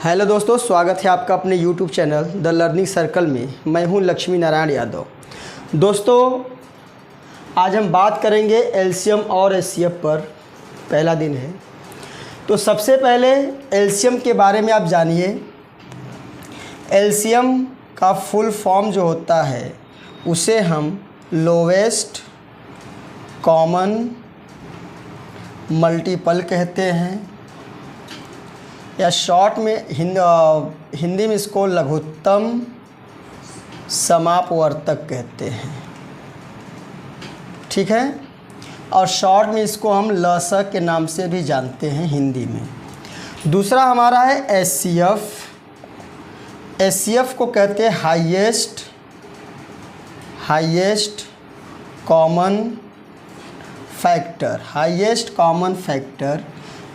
Hello दोस्तों, स्वागत है आपका अपने YouTube channel the learning circle में। मैं हूं लक्ष्मी नारायण यादव। दोस्तों, आज हम बात करेंगे एलसीएम और एचसीएफ पर। पहला दिन है तो सबसे पहले एलसीएम के बारे में आप जानिए। एलसीएम का फुल फॉर्म जो होता है उसे हम लोवेस्ट कॉमन मल्टीपल कहते हैं, या शॉर्ट में हिंदी में इसको लघुत्तम समापवर्तक कहते हैं। ठीक है, और शॉर्ट में इसको हम लस के नाम से भी जानते हैं हिंदी में। दूसरा हमारा है एचसीएफ। एचसीएफ को कहते हैं highest common factor, highest common factor,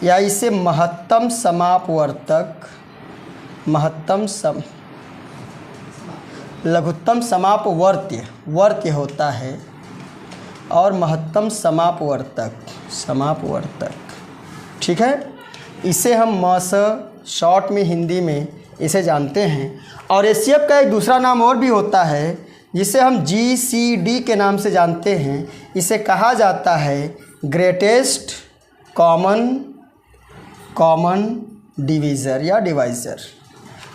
या इसे महत्तम समापवर्तक, लघुत्तम समापवर्त्य होता है, और महत्तम समापवर्तक। ठीक है, इसे हम मस शॉर्ट में हिंदी में इसे जानते हैं। और एचसीएफ का एक दूसरा नाम और भी होता है जिसे हम जीसीडी के नाम से जानते हैं। इसे कहा जाता है ग्रेटेस्ट कॉमन डिवीज़र या डिवाइज़र।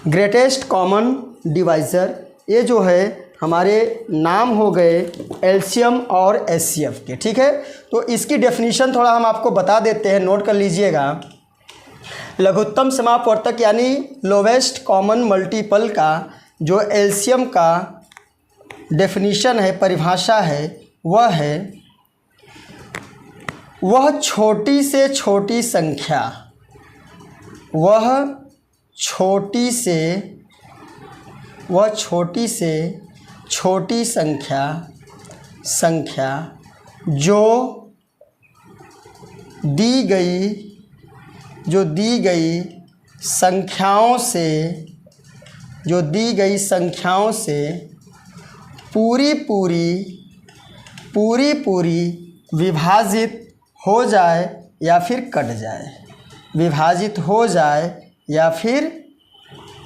ग्रेटेस्ट कॉमन डिवाइज़र, ये जो है हमारे नाम हो गए एलसीएम और एचसीएफ के। ठीक है, तो इसकी डेफिनेशन थोड़ा हम आपको बता देते हैं, नोट कर लीजिएगा। लघुत्तम समापवर्तक यानी लोवेस्ट कॉमन मल्टीपल का जो एलसीएम का डेफिनेशन है, परिभाषा है, वह छोटी से छोटी संख्या, छोटी संख्या जो दी गई संख्याओं से पूरी विभाजित हो जाए या फिर कट जाए, विभाजित हो जाए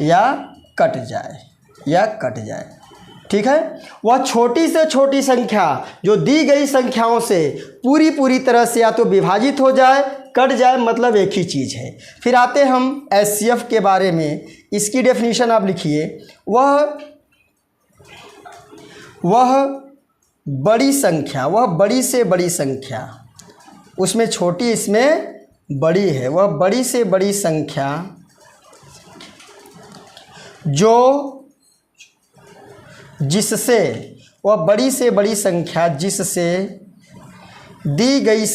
या कट जाए। ठीक है, वह छोटी से छोटी संख्या जो दी गई संख्याओं से पूरी तरह से या तो विभाजित हो जाए, कट जाए, मतलब एक ही चीज़ है। फिर आते हम एचसीएफ के बारे में। इसकी डेफिनेशन आप लिखिए। वह बड़ी संख्या, वह बड़ी से बड़ी संख्या, उसमें छोटी इसमें बड़ी है, वह बड़ी से बड़ी संख्या जिससे दी गई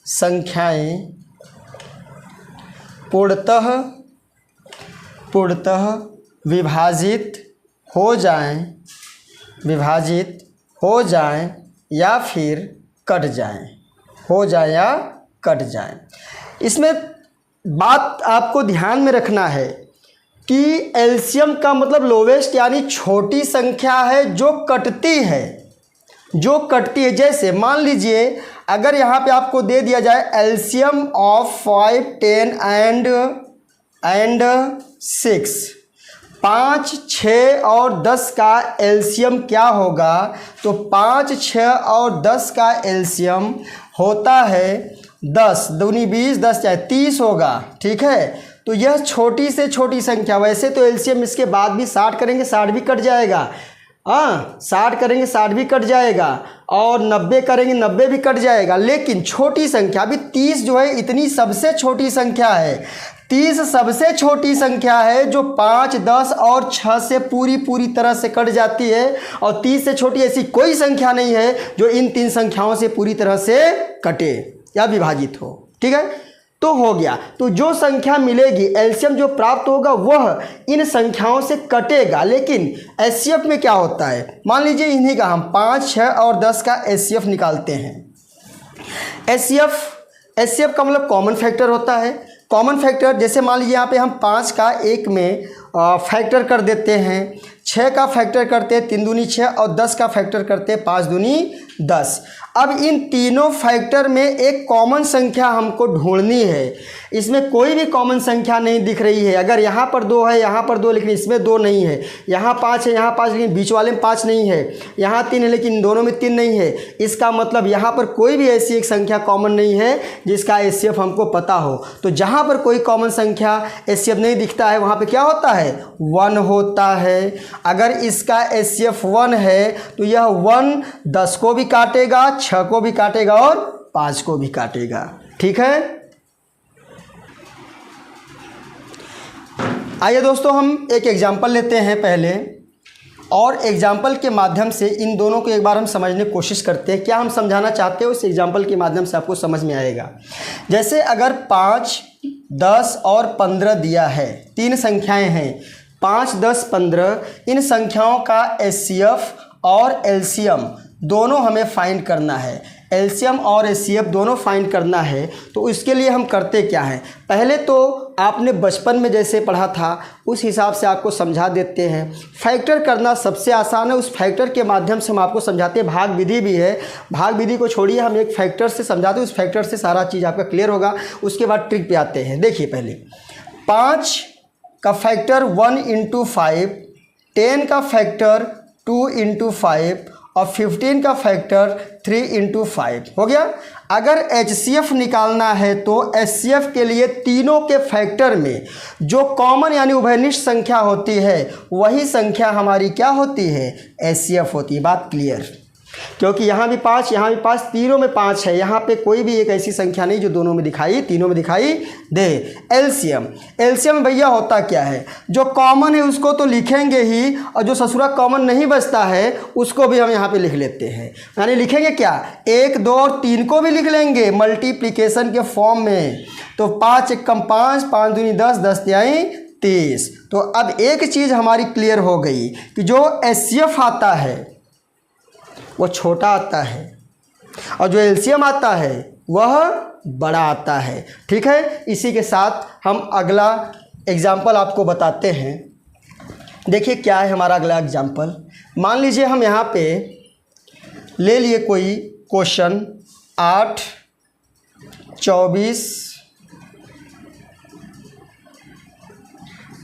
संख्याएं पूर्णतः विभाजित हो जाएं या फिर कट जाएं। इसमें बात आपको ध्यान में रखना है कि एलसीएम का मतलब लोवेस्ट यानी छोटी संख्या है जो कटती है। जैसे मान लीजिए अगर यहाँ पे आपको दे दिया जाए एलसीएम ऑफ 5, 10 एंड 6, 5, 6 और 10 का एलसीएम क्या होगा, तो 5, 6 और 10 का एलसीएम होता है 10 दूनी 20, 10 चाहे 30 होगा। ठीक है, तो यह छोटी से छोटी संख्या। वैसे तो एलसीएम इसके बाद भी 60 करेंगे 60 भी कट जाएगा, 60 करेंगे 60 भी कट जाएगा, और 90 करेंगे 90 भी कट जाएगा। लेकिन छोटी संख्या अभी 30 जो है इतनी सबसे छोटी संख्या है। 30 सबसे छोटी संख्या है जो 5, 10 और 6 से पूरी तरह से कट जाती है, और 30 से छोटी ऐसी कोई संख्या नहीं है जो इन 3 संख्याओं से पूरी तरह से कटे या विभाजित हो। ठीक है, तो हो गया। तो जो संख्या मिलेगी, एलसीएम जो प्राप्त होगा वह इन संख्याओं से कटेगा। लेकिन एचसीएफ में क्या होता है, मान लीजिए इन्हीं का हम 5, 6 और 10 का एचसीएफ निकालते हैं। एचसीएफ का मतलब कॉमन फैक्टर होता है। कॉमन फैक्टर जैसे मान लीजिए यहाँ पे हम 5 का 1 में फैक्टर कर देते हैं, 6 का फैक्टर करते हैं 3 दूनी 6 और 10 का फैक्टर करते हैं 5 दूनी 10। अब इन तीनों फैक्टर में एक कॉमन संख्या हमको ढूंढनी है। इसमें कोई भी कॉमन संख्या नहीं दिख रही है। अगर यहाँ पर 2 है, यहाँ पर 2, लेकिन इसमें 2 नहीं है। यहाँ 5 है, यहाँ 5, लेकिन बीच वाले में 5 नहीं है। यहाँ 3 है, लेकिन दोनों में 3 नहीं है। इसका मतलब यहाँ पर कोई भी ऐसी एक संख्या कॉमन नहीं है जिसका HCF हमको पता हो। तो जहाँ पर कोई कॉमन संख्या HCF नहीं दिखता है, वहाँ पे क्या होता है? 1 होता है। अगर इसका HCF 1 है तो यह 1 10 को भी काटेगा, 6 को भी काटेगा और 5 को भी काटेगा। ठीक है, आइए दोस्तों हम एक एग्जाम्पल लेते हैं पहले, और एग्जाम्पल के माध्यम से इन दोनों को एक बार हम समझने की कोशिश करते हैं। क्या हम समझाना चाहते हैं उस एग्जाम्पल के माध्यम से आपको समझ में आएगा। जैसे अगर 5, 10 और 15 दिया है, 3 संख्याएं हैं, 5, 10, 15। इन संख्याओं का HCF और LCM दोनों हमें फाइंड करना है। LCM और HCF दोनों फाइंड करना है। तो इसके लिए हम करते क्या हैं? पहले तो आपने बचपन में जैसे पढ़ा था उस हिसाब से आपको समझा देते हैं। फैक्टर करना सबसे आसान है, उस फैक्टर के माध्यम से हम आपको समझाते हैं। भाग विधि भी है, भाग विधि को छोड़िए, हम एक फैक्टर से समझाते हैं, उस फैक्टर से सारा चीज़ आपका क्लियर होगा। उसके बाद ट्रिक पे आते हैं। देखिए पहले 5 का फैक्टर 1 × 5, 10 का फैक्टर 2 × 5 और 15 का फैक्टर 3 × 5 हो गया। अगर HCF निकालना है तो HCF के लिए तीनों के फैक्टर में जो कॉमन यानी उभयनिष्ठ संख्या होती है वही संख्या हमारी क्या होती है? HCF होती है। बात क्लियर? क्योंकि यहाँ भी 5, यहाँ भी 5, तीनों में 5 है। यहाँ पे कोई भी एक ऐसी संख्या नहीं जो दोनों में दिखाई, तीनों में दिखाई दे। LCM भैया होता क्या है? जो कॉमन है उसको तो लिखेंगे ही, और जो ससुरा कॉमन नहीं बचता है उसको भी हम यहाँ पे लिख लेते हैं। यानी लिखेंगे क्या? 1, 2 और 3 को भी लिख लेंगे मल्टीप्लिकेशन के फॉर्म में। तो 5 × 5, 5 दूनी 10, 10 तिहाई 30। तो अब एक चीज़ हमारी क्लियर हो गई कि जो HCF आता है वो छोटा आता है और जो LCM आता है वह बड़ा आता है। ठीक है, इसी के साथ हम अगला एग्जाम्पल आपको बताते हैं। देखिए क्या है हमारा अगला एग्जाम्पल। मान लीजिए हम यहाँ पे ले लिए कोई क्वेश्चन 8, 24,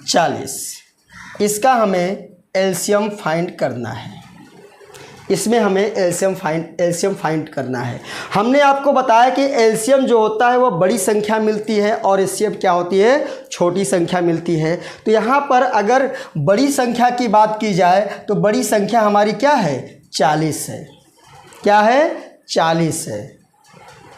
40। इसका हमें LCM फाइंड करना है। इसमें हमें LCM फाइंड करना है। हमने आपको बताया कि LCM जो होता है वह बड़ी संख्या मिलती है और HCF क्या होती है? छोटी संख्या मिलती है। तो यहाँ पर अगर बड़ी संख्या की बात की जाए तो बड़ी संख्या हमारी क्या है? 40 है। क्या है? 40 है।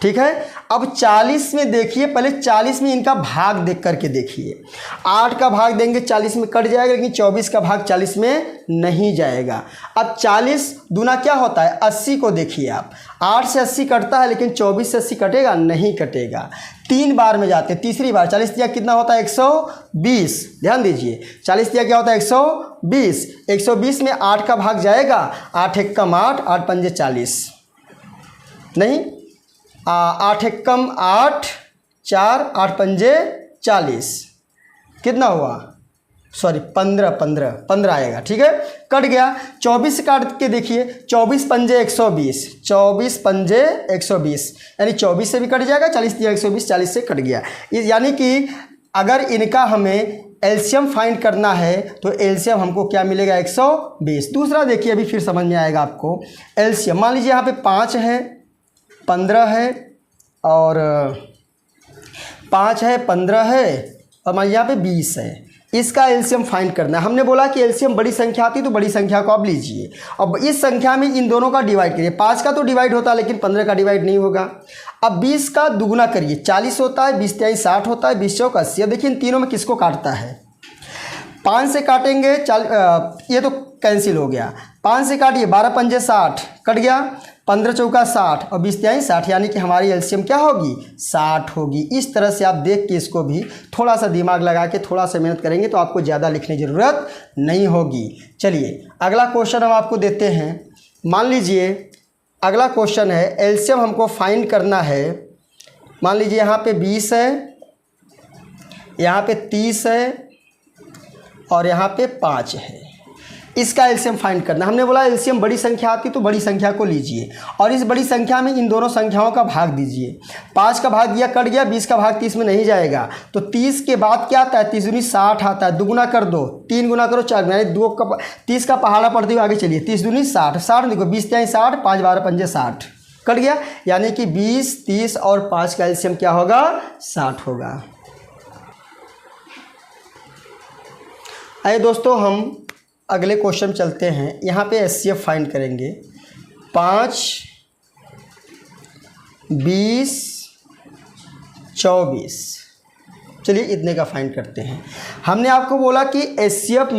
ठीक है, अब 40 में देखिए, पहले 40 में इनका भाग देख करके देखिए। 8 का भाग देंगे 40 में कट जाएगा, लेकिन 24 का भाग 40 में नहीं जाएगा। अब 40 दूना क्या होता है? 80 को देखिए आप। 8 से 80 कटता है, लेकिन 24 से 80 कटेगा? नहीं कटेगा। 3 बार में जाते हैं। तीसरी बार 40 दिया कितना होता है? 120। ध्यान दीजिए, 40 दिया क्या होता है? 120। 120 में 8 का भाग जाएगा। 8 × 1 = 8, 8 × 5 = 40। नहीं, 8 × 1 = 8, 4, 8 × 5 = 40। कितना हुआ? सॉरी 15 आएगा। ठीक है, कट गया। 24 से काट के देखिए, 24 × 5 = 120, 24 × 5 = 120, यानी 24 से भी कट जाएगा। 40 दिया 120, 40 से कट गया। यानी कि अगर इनका हमें LCM फाइंड करना है तो LCM हमको क्या मिलेगा? 120। दूसरा देखिए, अभी फिर समझ में आएगा आपको। LCM मान लीजिए यहाँ पे 5 है, 15 है और 5 है, 15 है और मान यहाँ पे 20 है। इसका LCM फाइंड करना है। हमने बोला कि LCM बड़ी संख्या आती है तो बड़ी संख्या को आप लीजिए। अब इस संख्या में इन दोनों का डिवाइड करिए। 5 का तो डिवाइड होता है, लेकिन 15 का डिवाइड नहीं होगा। अब 20 का दुगुना करिए। 40 होता है, 20 × 60 होता है, 20 × 4 = 80। देखिए इन तीनों में किसको काटता है? 5 से काटेंगे, ये तो कैंसिल हो गया। 5 से काटिए, 12 × 5 = 60, कट गया। 15 × 4 = 60 और 20 × 60, यानी कि हमारी LCM क्या होगी? 60 होगी। इस तरह से आप देख के इसको भी थोड़ा सा दिमाग लगा के थोड़ा सा मेहनत करेंगे तो आपको ज़्यादा लिखने की ज़रूरत नहीं होगी। चलिए अगला क्वेश्चन हम आपको देते हैं। मान लीजिए अगला क्वेश्चन है, LCM हमको फाइंड करना है। मान लीजिए यहाँ पे 20 है, यहाँ पे 30 है और यहाँ पे 5 है। इसका एलसीएम फाइंड करना। हमने बोला एलसीएम बड़ी संख्या आती तो बड़ी संख्या को लीजिए और इस बड़ी संख्या में इन दोनों संख्याओं का भाग दीजिए। 5 का भाग दिया कट गया, 20 का भाग 30 में नहीं जाएगा, तो 30 के बाद क्या आता है, 30 दूनी 60 आता है, दुगुना कर दो, 3 गुना करो 4, यानी 30 का पहाड़ा पढ़ते हुए आगे चलिए, 30 दूनी 60, 60 देखो 20 त्याई 60, 5 12 पंजे 60 कट गया, यानी कि 20, 30 और 5 का एलसीएम क्या होगा, 60 होगा। आइए दोस्तों हम अगले क्वेश्चन चलते हैं। यहाँ पे एचसीएफ फाइंड करेंगे। 5, 20, 24, चलिए इतने का फाइंड करते हैं। हमने आपको बोला कि एचसीएफ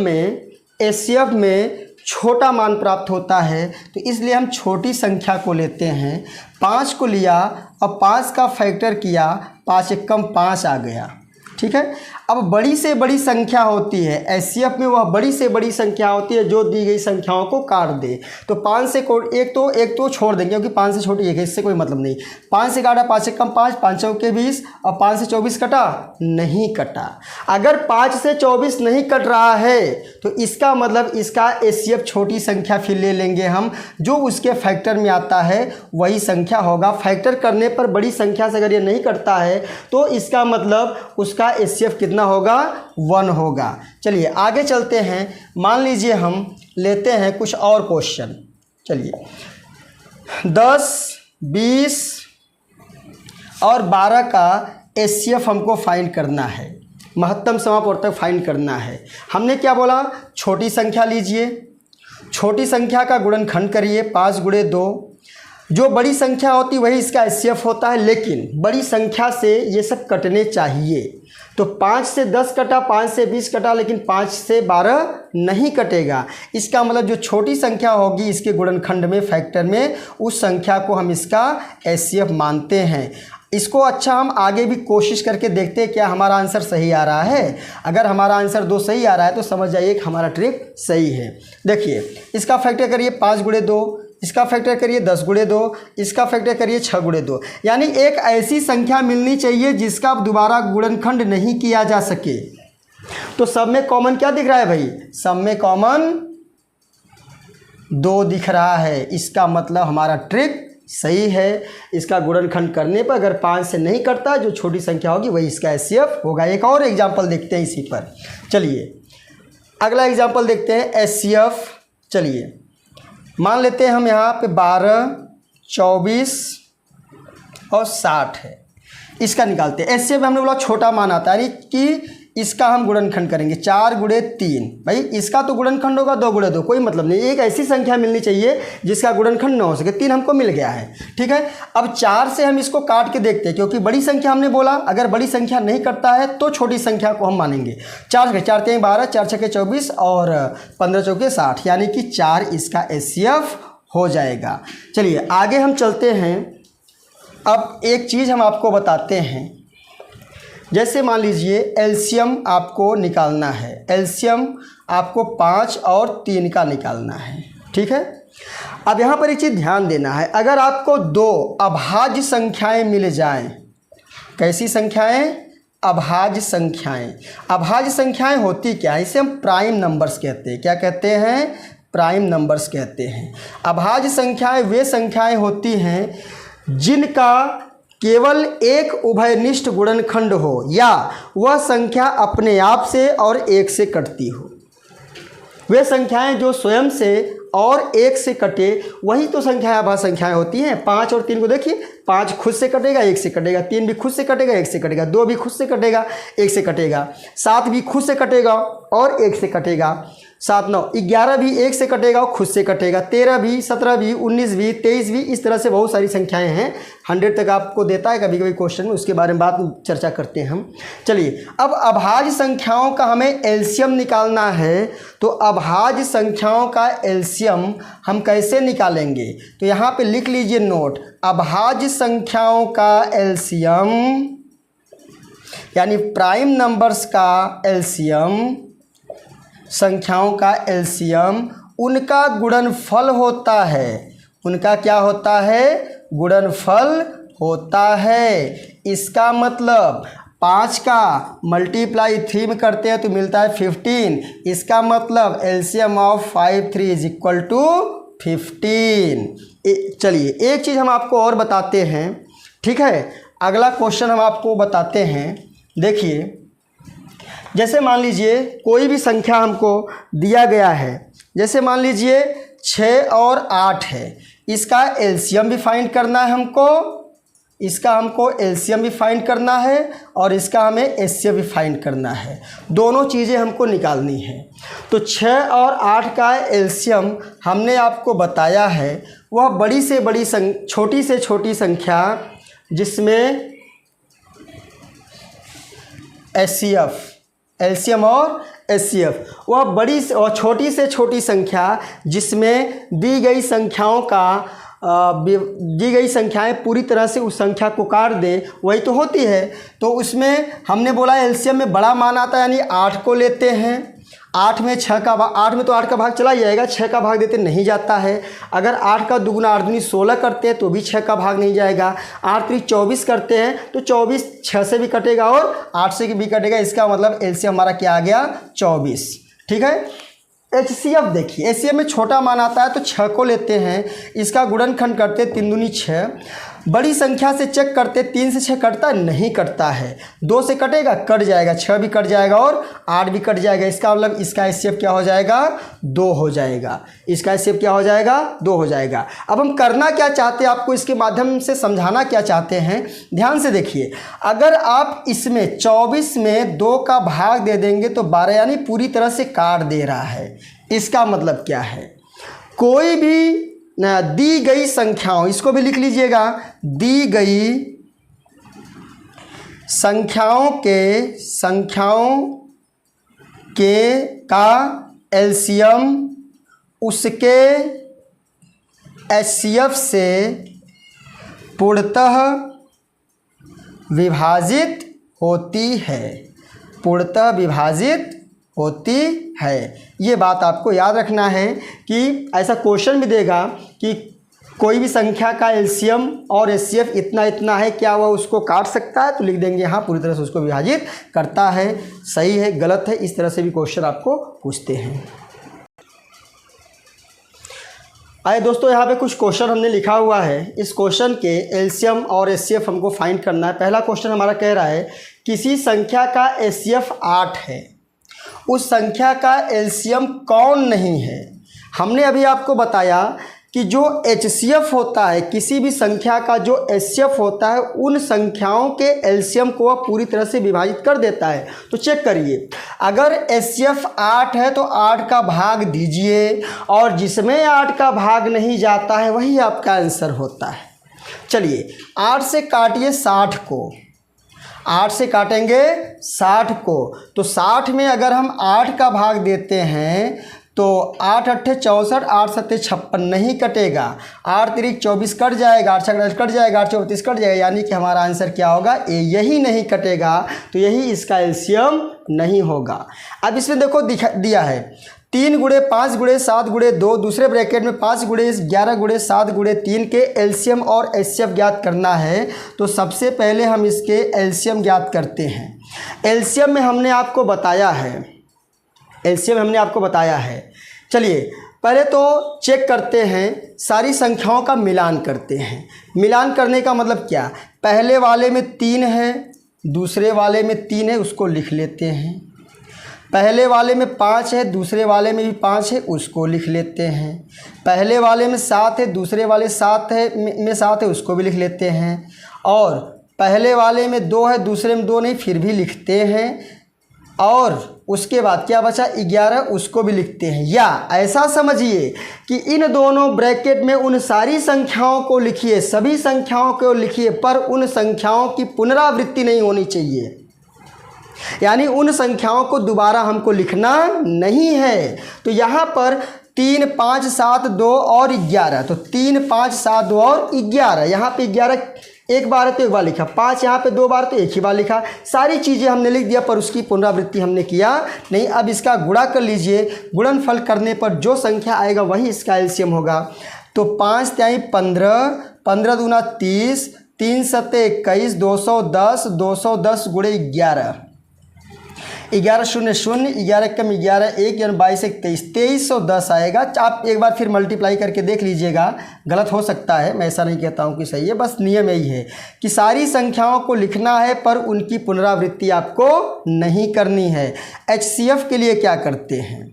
में छोटा मान प्राप्त होता है, तो इसलिए हम छोटी संख्या को लेते हैं। 5 को लिया और 5 का फैक्टर किया, 5 एकम 5 आ गया, ठीक है। अब बड़ी से बड़ी संख्या होती है एचसीएफ में, वह बड़ी से बड़ी संख्या होती है जो दी गई संख्याओं को काट दे। तो 5 से एक तो छोड़ देंगे क्योंकि 5 से छोटी एक है, इससे कोई मतलब नहीं। 5 से काटा, 5 एकम 5, 5 चौके 20 और 5 से 24 कटा, नहीं कटा। अगर 5 से 24 नहीं कट रहा है तो इसका मतलब इसका एचसीएफ छोटी संख्या फिर ले लेंगे हम, जो उसके फैक्टर में आता है वही संख्या होगा। फैक्टर करने पर बड़ी संख्या से अगर ये नहीं कटता है तो इसका मतलब उसका एचसीएफ कितना होगा, 1 होगा। चलिए आगे चलते हैं। मान लीजिए हम लेते हैं कुछ और क्वेश्चन। चलिए 10, 20 और 12 का एचसीएफ हमको फाइंड करना है, महत्तम समापवर्तक फाइंड करना है। हमने क्या बोला, छोटी संख्या लीजिए, छोटी संख्या का गुणनखंड करिए, 5 गुणे 2। जो बड़ी संख्या होती वही इसका एचसीएफ होता है, लेकिन बड़ी संख्या से ये सब कटने चाहिए। तो 5 से 10 कटा, 5 से 20 कटा, लेकिन 5 से 12 नहीं कटेगा। इसका मतलब जो छोटी संख्या होगी इसके गुणनखंड में, फैक्टर में, उस संख्या को हम इसका एचसीएफ मानते हैं। इसको अच्छा हम आगे भी कोशिश करके देखते हैं क्या हमारा आंसर सही आ रहा है। अगर हमारा आंसर 2 सही आ रहा है तो समझ जाइए कि हमारा ट्रिक सही है। देखिए इसका फैक्टर करिए 5 गुणे 2, इसका फैक्टर करिए 10 गुणे 2, इसका फैक्टर करिए 6 गुणे 2। यानी एक ऐसी संख्या मिलनी चाहिए जिसका दोबारा गुणनखंड नहीं किया जा सके। तो सब में कॉमन क्या दिख रहा है भाई, सब में कॉमन 2 दिख रहा है। इसका मतलब हमारा ट्रिक सही है। इसका गुणनखंड करने पर अगर 5 से नहीं कटता, जो छोटी संख्या होगी वही इसका एचसीएफ होगा। एक और एग्जाम्पल देखते हैं इसी पर। चलिए अगला एग्जाम्पल देखते हैं एचसीएफ। चलिए मान लेते हैं हम यहाँ पे 12, 24 और 60 है, इसका निकालते हैं। एचसीएफ हमने बोला छोटा मान आता है, यानी कि इसका हम गुणनखंड करेंगे 4 गुणे 3। भाई इसका तो गुणनखंड होगा 2 गुणे 2, कोई मतलब नहीं। एक ऐसी संख्या मिलनी चाहिए जिसका गुणनखंड न हो सके। 3 हमको मिल गया है, ठीक है। अब 4 से हम इसको काट के देखते हैं, क्योंकि बड़ी संख्या हमने बोला अगर बड़ी संख्या नहीं कटता है तो छोटी संख्या को हम मानेंगे। 4 के 4 3 12, 4 6 24 और 15 चौके 60, यानी कि 4 इसका एचसीएफ हो जाएगा। चलिए आगे हम चलते हैं। अब एक चीज़ हम आपको बताते हैं, जैसे मान लीजिए एलसीएम आपको निकालना है। एलसीएम आपको 5 और 3 का निकालना है, ठीक है। अब यहाँ पर एक चीज़ ध्यान देना है, अगर आपको 2 अभाज्य संख्याएं मिल जाएं, कैसी संख्याएं, अभाज्य संख्याएं। अभाज्य संख्याएं होती क्या है, इसे हम प्राइम नंबर्स कहते हैं। क्या कहते हैं, प्राइम नंबर्स कहते हैं। अभाज्य संख्याएं वे संख्याएं होती हैं जिनका केवल एक उभयनिष्ठ गुणनखंड हो या वह संख्या अपने आप से और 1 से कटती हो। वे संख्याएं जो स्वयं से और 1 से कटे वही तो संख्याएं अभाज्य संख्याएं होती हैं। 5 और 3 को देखिए, 5 खुद से कटेगा 1 से कटेगा, 3 भी खुद से कटेगा 1 से कटेगा, 2 भी खुद से कटेगा 1 से कटेगा, 7 भी खुद से कटेगा और 1 से कटेगा, 7 9 11 भी 1 से कटेगा और खुद से कटेगा, 13 भी, 17 भी, 19 भी, 23 भी, इस तरह से बहुत सारी संख्याएं हैं। 100 तक आपको देता है कभी कभी क्वेश्चन में, उसके बारे में बात चर्चा करते हैं हम। चलिए अब अभाज्य संख्याओं का हमें एलसीएम निकालना है, तो अभाज्य संख्याओं का एलसीएम हम कैसे निकालेंगे, तो यहाँ पे लिख लीजिए नोट, अभाज्य संख्याओं का एलसीएम यानी प्राइम नंबर्स का एलसीएम, संख्याओं का एलसीएम उनका गुणनफल होता है। उनका क्या होता है, गुणनफल होता है। इसका मतलब 5 का मल्टीप्लाई 3 में करते हैं तो मिलता है 15। इसका मतलब LCM of 5 3 is equal to 15। चलिए एक चीज़ हम आपको और बताते हैं, ठीक है। अगला क्वेश्चन हम आपको बताते हैं। देखिए, जैसे मान लीजिए कोई भी संख्या हमको दिया गया है, जैसे मान लीजिए 6 और 8 है, इसका एलसीएम भी फाइंड करना है हमको, इसका हमको एलसीएम भी फाइंड करना है और इसका हमें एचसीएफ भी फाइंड करना है। दोनों चीज़ें हमको निकालनी है। तो 6 और 8 का एलसीएम हमने आपको बताया है, वह बड़ी से बड़ी छोटी से छोटी संख्या जिसमें एचसीएफ, एलसीएम और एचसीएफ, वह बड़ी और छोटी से छोटी संख्या जिसमें दी गई संख्याओं का दी गई संख्याएं पूरी तरह से उस संख्या को काट दें, वही तो होती है। तो उसमें हमने बोला एलसीएम में बड़ा मान आता है, यानी 8 को लेते हैं। 8 में 6 का भाग, 8 में तो 8 का भाग चला जाएगा, 6 का भाग देते नहीं जाता है। अगर 8 का दुगुना 8 दूनी 16 करते हैं तो भी 6 का भाग नहीं जाएगा। 8 3 24 करते हैं तो 24 6 से भी कटेगा और 8 से भी कटेगा। इसका मतलब एलसीएम हमारा क्या आ गया, 24। ठीक है। एचसीएफ देखिए, एचसीएफ में छोटा मान आता है तो 6 को लेते हैं, इसका गुणनखंड करते 3 दूनी 6। बड़ी संख्या से चेक करते 3 से 6 कटता नहीं कटता है, 2 से कटेगा कट जाएगा, 6 भी कट जाएगा और 8 भी कट जाएगा। इसका मतलब इसका एचसीएफ क्या हो जाएगा, 2 हो जाएगा। इसका एचसीएफ क्या हो जाएगा, 2 हो जाएगा। अब हम करना क्या चाहते हैं, आपको इसके माध्यम से समझाना क्या चाहते हैं, ध्यान से देखिए। अगर आप इसमें 24 में 2 का भाग दे देंगे तो 12 यानी पूरी तरह से काट दे रहा है। इसका मतलब क्या है, कोई भी दी गई संख्याओं, इसको भी लिख लीजिएगा, दी गई संख्याओं के का एलसीएम उसके एचसीएफ से पूर्णतः विभाजित होती है, पूर्णतः विभाजित होती है। ये बात आपको याद रखना है कि ऐसा क्वेश्चन भी देगा कि कोई भी संख्या का एलसीएम और एचसीएफ इतना इतना है, क्या वह उसको काट सकता है, तो लिख देंगे हाँ पूरी तरह से उसको विभाजित करता है। सही है गलत है, इस तरह से भी क्वेश्चन आपको पूछते हैं। आइए दोस्तों, यहाँ पे कुछ क्वेश्चन हमने लिखा हुआ है। इस क्वेश्चन के एलसीएम और एचसीएफ हमको फाइंड करना है। पहला क्वेश्चन हमारा कह रहा है किसी संख्या का एचसीएफ 8 है, उस संख्या का एलसीएम कौन नहीं है। हमने अभी आपको बताया कि जो एचसीएफ होता है, किसी भी संख्या का जो एचसीएफ होता है, उन संख्याओं के एलसीएम को वह पूरी तरह से विभाजित कर देता है। तो चेक करिए, अगर एचसीएफ 8 है तो 8 का भाग दीजिए, और जिसमें 8 का भाग नहीं जाता है वही आपका आंसर होता है। चलिए 8 से काटिए 60 को, 8 से काटेंगे 60 को, तो 60 में अगर हम 8 का भाग देते हैं तो 8 8 64, 8 7 56 नहीं कटेगा, 8 3 24 कट जाएगा, 8 6 कट जाएगा, 8 34 कट जाएगा, यानी कि हमारा आंसर क्या होगा, ए। यही नहीं कटेगा तो यही इसका एलसीएम नहीं होगा। अब इसमें देखो दिया है 3 गुणे 5 गुणे 7 गुणे 2, दूसरे ब्रैकेट में 5 गुणे 11 गुणे 7 गुणे 3 के एलसीएम और एचसीएफ ज्ञात करना है। तो सबसे पहले हम इसके एलसीएम ज्ञात करते हैं। एलसीएम में हमने आपको बताया है, चलिए पहले तो चेक करते हैं, सारी संख्याओं का मिलान करते हैं। मिलान करने का मतलब क्या, पहले वाले में 3 है, दूसरे वाले में 3 है, उसको लिख लेते हैं। पहले वाले में 5 है, दूसरे वाले में भी 5 है, उसको लिख लेते हैं। पहले वाले में 7 है, दूसरे वाले 7 में 7 है, उसको भी लिख लेते हैं। और पहले वाले में 2 है, दूसरे में 2 नहीं, फिर भी लिखते हैं। और उसके बाद क्या बचा 11, उसको भी लिखते हैं। या ऐसा समझिए कि इन दोनों ब्रैकेट में उन सारी संख्याओं को लिखिए, सभी संख्याओं को लिखिए, पर उन संख्याओं की पुनरावृत्ति नहीं होनी चाहिए, यानी उन संख्याओं को दोबारा हमको लिखना नहीं है। तो यहाँ पर 3 5 7 2 और 11, तो 3 5 7 2 और 11, यहाँ पे 11 एक बार है तो एक बार लिखा, 5 यहाँ पे 2 बार तो एक ही बार लिखा। सारी चीज़ें हमने लिख दिया पर उसकी पुनरावृत्ति हमने किया नहीं। अब इसका गुणा कर लीजिए, गुणनफल करने पर जो संख्या आएगा वही इसका एलसीएम होगा। तो 5 3 15, 15 दूना 30, 3 सत्ते 21, 210, 210 गुणे 11, 11 शून्य शून्य, 11 कम 11, 1 यानी 22 1 23, 2310 आएगा। आप एक बार फिर मल्टीप्लाई करके देख लीजिएगा, गलत हो सकता है, मैं ऐसा नहीं कहता हूँ कि सही है, बस नियम यही है कि सारी संख्याओं को लिखना है पर उनकी पुनरावृत्ति आपको नहीं करनी है। HCF के लिए क्या करते हैं,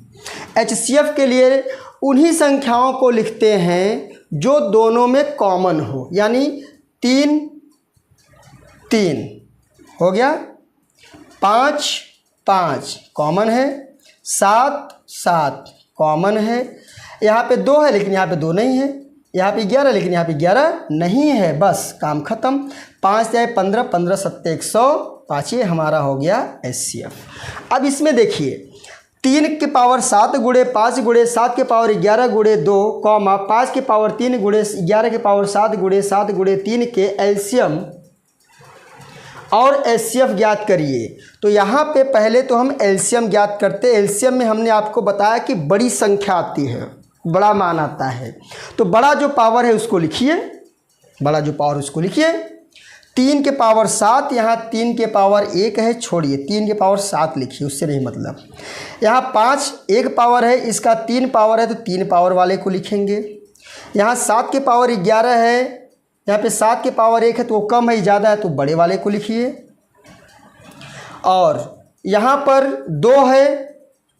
HCF के लिए उन्हीं संख्याओं को लिखते हैं जो दोनों में कॉमन हो, यानी 3 3 हो गया, 5 5 कॉमन है, 7 7 कॉमन है, यहाँ पे 2 है लेकिन यहाँ पे 2 नहीं है, यहाँ पे 11 लेकिन यहाँ पे 11 नहीं है, बस काम ख़त्म। 5 जाए 15, 15 सत्ते 105, ये हमारा हो गया HCF। अब इसमें देखिए 3 के पावर 7 गुणे 5 गुणे 7 के पावर 11 गुणे 2, 5 के पावर 3 गुणे 11 के पावर 7 गुणे 7 गुणे 3 के एलसीएम और HCF ज्ञात करिए। तो यहाँ पे पहले तो हम एलसीएम ज्ञात करते। एलसीएम में हमने आपको बताया कि बड़ी संख्या आती है, बड़ा मान आता है, तो बड़ा जो पावर है उसको लिखिए, बड़ा जो पावर उसको लिखिए। 3 के पावर 7, यहाँ 3 के पावर 1 है, छोड़िए 3 के पावर 7 लिखिए, उससे नहीं मतलब। यहाँ 5 1 पावर है, इसका 3 पावर है तो 3 पावर वाले को लिखेंगे। यहाँ 7 के पावर 11 है, यहाँ पे 7 के पावर 1 है तो वो कम है, ज़्यादा है तो बड़े वाले को लिखिए। और यहाँ पर 2 है,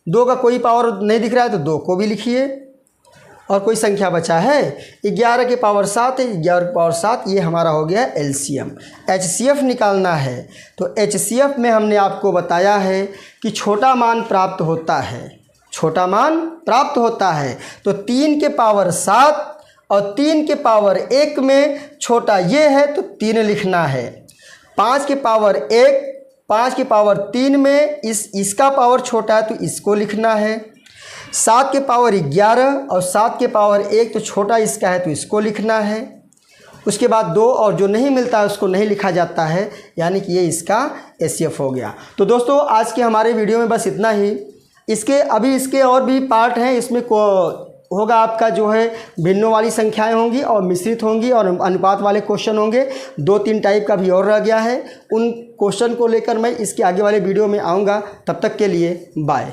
2 का कोई पावर नहीं दिख रहा है तो 2 को भी लिखिए। और कोई संख्या बचा है, 11 के पावर 7 है, 11 के पावर 7, ये हमारा हो गया एलसीएम। HCF निकालना है तो HCF में हमने आपको बताया है कि छोटा मान प्राप्त होता है, छोटा मान प्राप्त होता है। तो 3 के पावर 7 और 3 के पावर 1 में छोटा ये है तो 3 लिखना है। 5 के पावर 1, 5 के पावर 3 में इसका पावर छोटा है तो इसको लिखना है। 7 के पावर 11 और 7 के पावर 1 तो छोटा इसका है तो इसको लिखना है। उसके बाद 2 और जो नहीं मिलता है उसको नहीं लिखा जाता है, यानी कि ये इसका HCF हो गया। तो दोस्तों आज के हमारे वीडियो में बस इतना ही। इसके और भी पार्ट हैं, इसमें होगा आपका जो है भिन्नों वाली संख्याएं होंगी और मिश्रित होंगी और अनुपात वाले क्वेश्चन होंगे। 2-3 टाइप का भी और रह गया है, उन क्वेश्चन को लेकर मैं इसके आगे वाले वीडियो में आऊँगा। तब तक के लिए बाय।